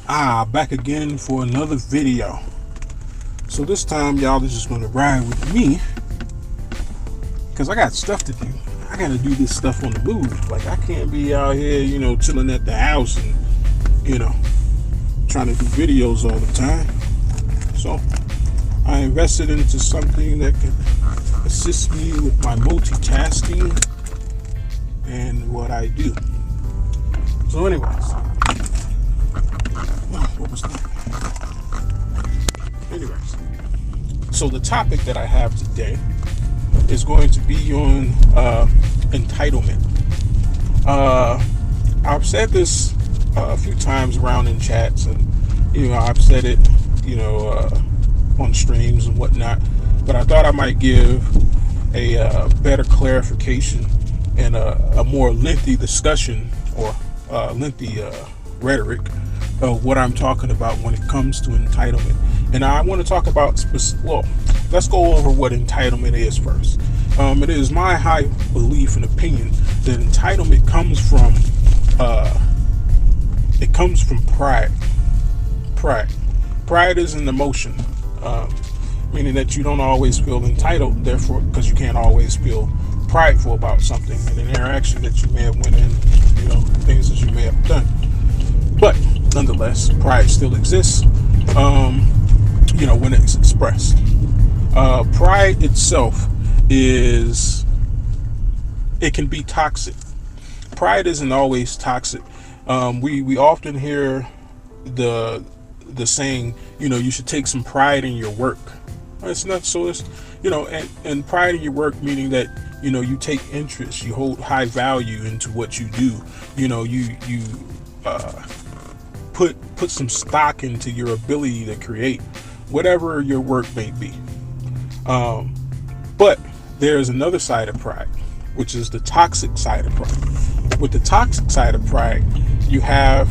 Back again for another video. So this time y'all is just gonna ride with me because I got stuff to do. I gotta do this stuff on the move. Like I can't be out here, chilling at the house and, trying to do videos all the time. So I invested into something that can assist me with my multitasking and what I do. So anyways, what was that? Anyways, so the topic that I have today is going to be on entitlement. I've said this a few times around in chats, and I've said it, on streams and whatnot. But I thought I might give a better clarification and a more lengthy discussion or lengthy rhetoric of what I'm talking about when it comes to entitlement. And I want to talk about, let's go over what entitlement is first. It is my high belief and opinion that entitlement comes from pride. Pride is an emotion, meaning that you don't always feel entitled, therefore, because you can't always feel prideful about something, an interaction that you may have went in, things that you may have done. But nonetheless, pride still exists, when it's expressed. Pride itself it can be toxic. Pride isn't always toxic. We often hear the saying, you should take some pride in your work. It's not so. It's and pride in your work meaning that you take interest, you hold high value into what you do. You put some stock into your ability to create whatever your work may be. But there's another side of pride, which is the toxic side of pride. With the toxic side of pride, you have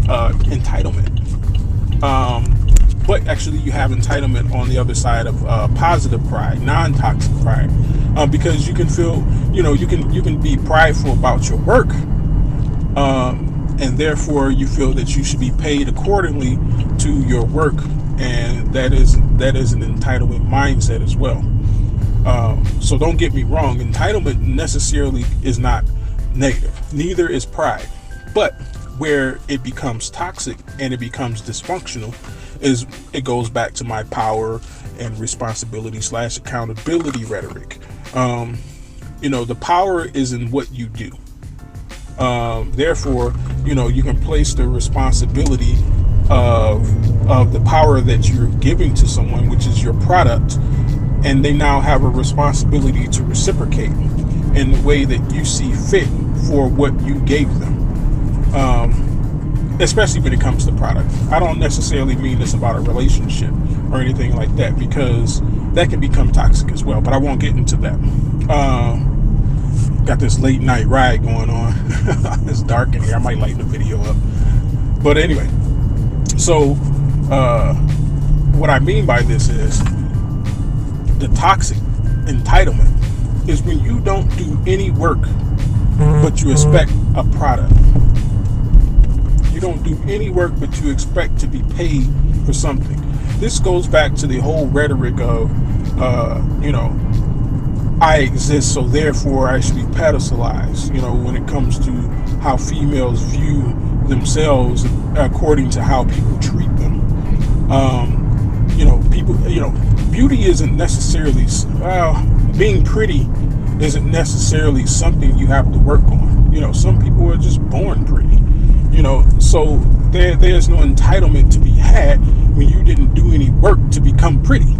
entitlement. But actually, you have entitlement on the other side of positive pride, non-toxic pride, because you can feel, you can be prideful about your work, and therefore you feel that you should be paid accordingly to your work, and that is an entitlement mindset as well. So don't get me wrong, entitlement necessarily is not negative, neither is pride. But where it becomes toxic and it becomes dysfunctional is it goes back to my power and responsibility / accountability rhetoric. The power is in what you do. Therefore, you can place the responsibility of the power that you're giving to someone, which is your product, and they now have a responsibility to reciprocate in the way that you see fit for what you gave them. Especially when it comes to product. I don't necessarily mean this about a relationship or anything like that, because that can become toxic as well, but I won't get into that. Got this late night ride going on. It's dark in here. I might lighten the video up. But anyway, so what I mean by this is the toxic entitlement is when you don't do any work, but you expect a product. You don't do any work, but you expect to be paid for something. This goes back to the whole rhetoric of, I exist, so therefore I should be pedestalized, when it comes to how females view themselves according to how people treat them. Beauty isn't necessarily, being pretty isn't necessarily something you have to work on. Some people are just born pretty. So there's no entitlement to be had when you didn't do any work to become pretty.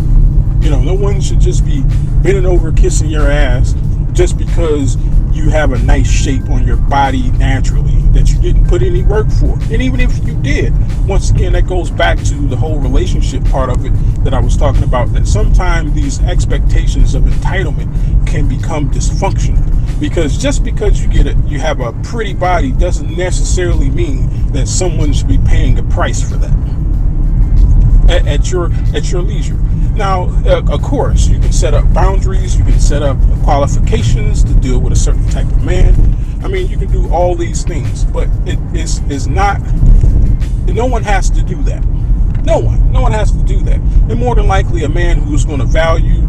No one should just be bending over kissing your ass just because you have a nice shape on your body naturally that you didn't put any work for. And even if you did, once again, that goes back to the whole relationship part of it that I was talking about, that sometimes these expectations of entitlement can become dysfunctional, because just because you have a pretty body doesn't necessarily mean that someone should be paying a price for that at your leisure. Now, of course, you can set up boundaries, you can set up qualifications to deal with a certain type of man, I mean, you can do all these things, but it is not. No one has to do that. No one has to do that. And more than likely, a man who's going to value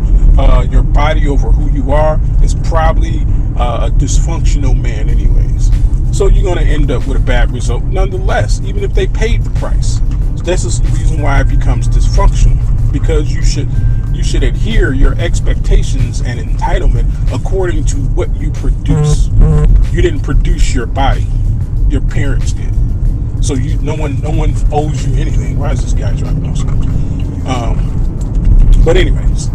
your body over who you are is probably a dysfunctional man, anyways. So you're going to end up with a bad result, nonetheless, even if they paid the price. So this is the reason why it becomes dysfunctional, because you should adhere your expectations and entitlement according to what you produce. You didn't produce your body; your parents did. So no one owes you anything. Why is this guy driving off script? But anyways,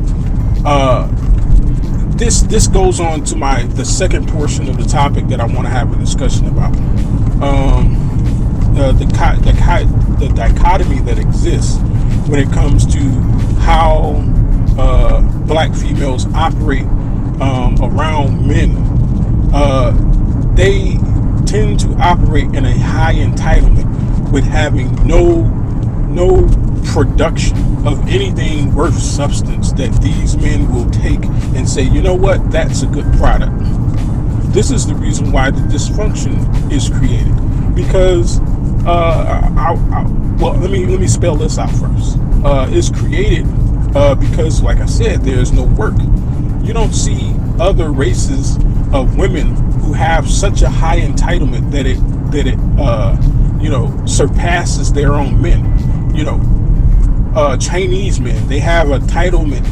this goes on to the second portion of the topic that I want to have a discussion about. The dichotomy that exists when it comes to how black females operate around men. They tend to operate in a high entitlement with having no production of anything worth substance that these men will take and say, you know what, that's a good product. This is the reason why the dysfunction is created, because let me spell this out first. It's created because, like I said, there's no work. You don't see other races of women who have such a high entitlement that it surpasses their own men. Chinese men, they have a entitlement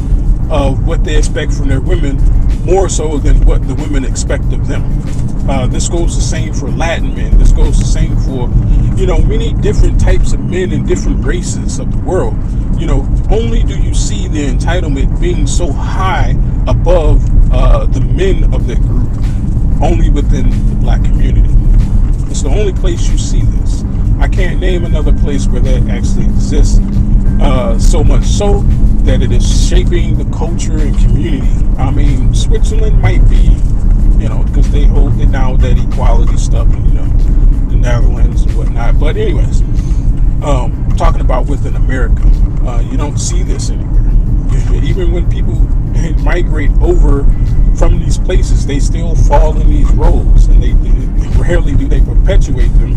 of what they expect from their women more so than what the women expect of them. This goes the same for Latin men. This goes the same for many different types of men in different races of the world. Only do you see the entitlement being so high above the men of that group, only within the black community. It's the only place you see this. I can't name another place where that actually exists, so much so that it is shaping the culture and community. I mean, Switzerland might be, because they hold it down with that equality stuff, and the Netherlands and whatnot. But anyways, talking about within America, you don't see this anywhere. Even when people migrate over from these places, they still fall in these roles, and they rarely do they perpetuate them.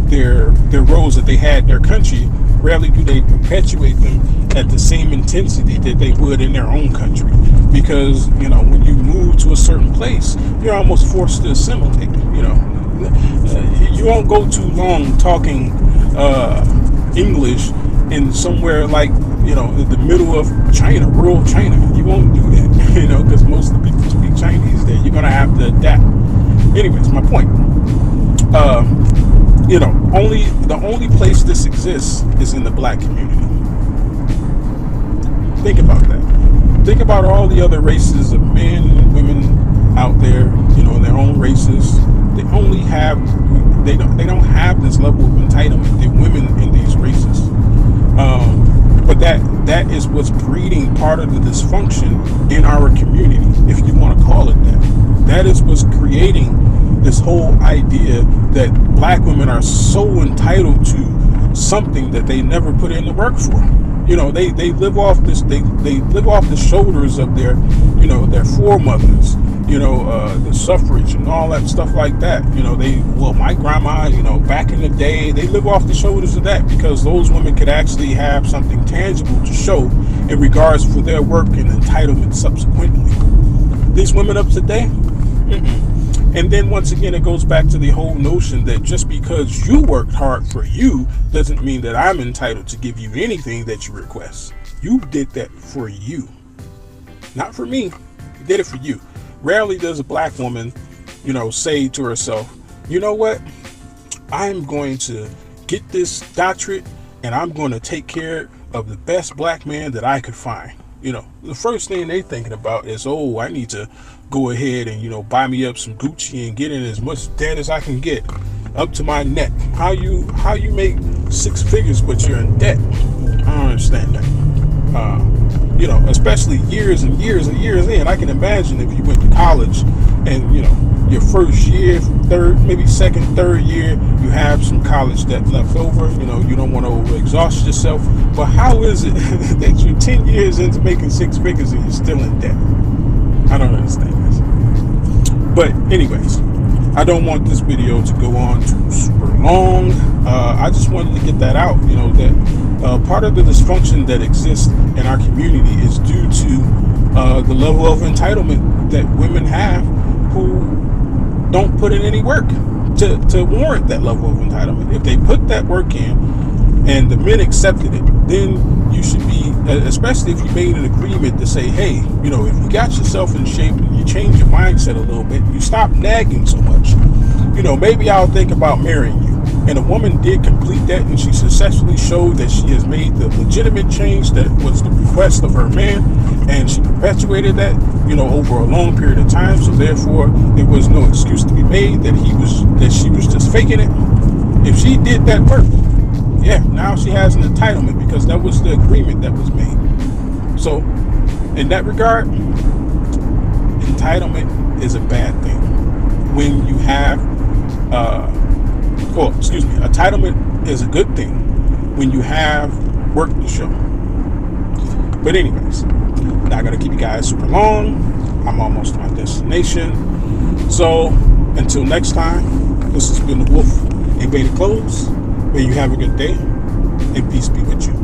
Their roles that they had in their country, rarely do they perpetuate them at the same intensity that they would in their own country. Because when you move to a certain place, you're almost forced to assimilate. You won't go too long talking English in somewhere like in the middle of China, rural China. You won't do that, because most of the people speak Chinese there. You're gonna have to adapt. Anyways, my point. The only place this exists is in the black community. Think about that. Think about all the other races of men and women out there, in their own races. They don't have this level of entitlement that women in these races. But that is what's breeding part of the dysfunction in our community, if you want to call it that. That is what's creating this whole idea that black women are so entitled to something that they never put in the work for. They live off this. They live off the shoulders of their foremothers. The suffrage and all that stuff like that. My grandma, back in the day, they live off the shoulders of that, because those women could actually have something tangible to show in regards for their work and entitlement subsequently. These women up today, And then once again, it goes back to the whole notion that just because you worked hard for you doesn't mean that I'm entitled to give you anything that you request. You did that for you, not for me. You did it for you. Rarely does a black woman, say to herself, you know what? I'm going to get this doctorate and I'm going to take care of the best black man that I could find. The first thing they're thinking about is, oh, I need to go ahead and, buy me up some Gucci and get in as much debt as I can get up to my neck. How you make 6 figures but you're in debt? I don't understand that. Especially years and years and years in. I can imagine if you went to college and, your first year, maybe second, third year, you have some college debt left over. You don't want to overexhaust yourself. But how is it that you're 10 years into making 6 figures and you're still in debt? I don't understand this. But anyways, I don't want this video to go on too super long. I just wanted to get that out, that part of the dysfunction that exists in our community is due to the level of entitlement that women have who don't put in any work to warrant that level of entitlement. If they put that work in and the men accepted it, then you should be, especially if you made an agreement to say, hey, if you got yourself in shape and you change your mindset a little bit, you stop nagging so much, maybe I'll think about marrying you. And a woman did complete that, and she successfully showed that she has made the legitimate change that was the request of her man, and she perpetuated that, over a long period of time. So therefore, there was no excuse to be made that she was just faking it. If she did that work, yeah, now she has an entitlement because that was the agreement that was made. So, in that regard, entitlement is a bad thing. When you have, entitlement is a good thing when you have work to show. But anyways, not gonna keep you guys super long. I'm almost to my destination. So, until next time, this has been the Wolf in Beta Clothes. May you have a good day, and peace be with you.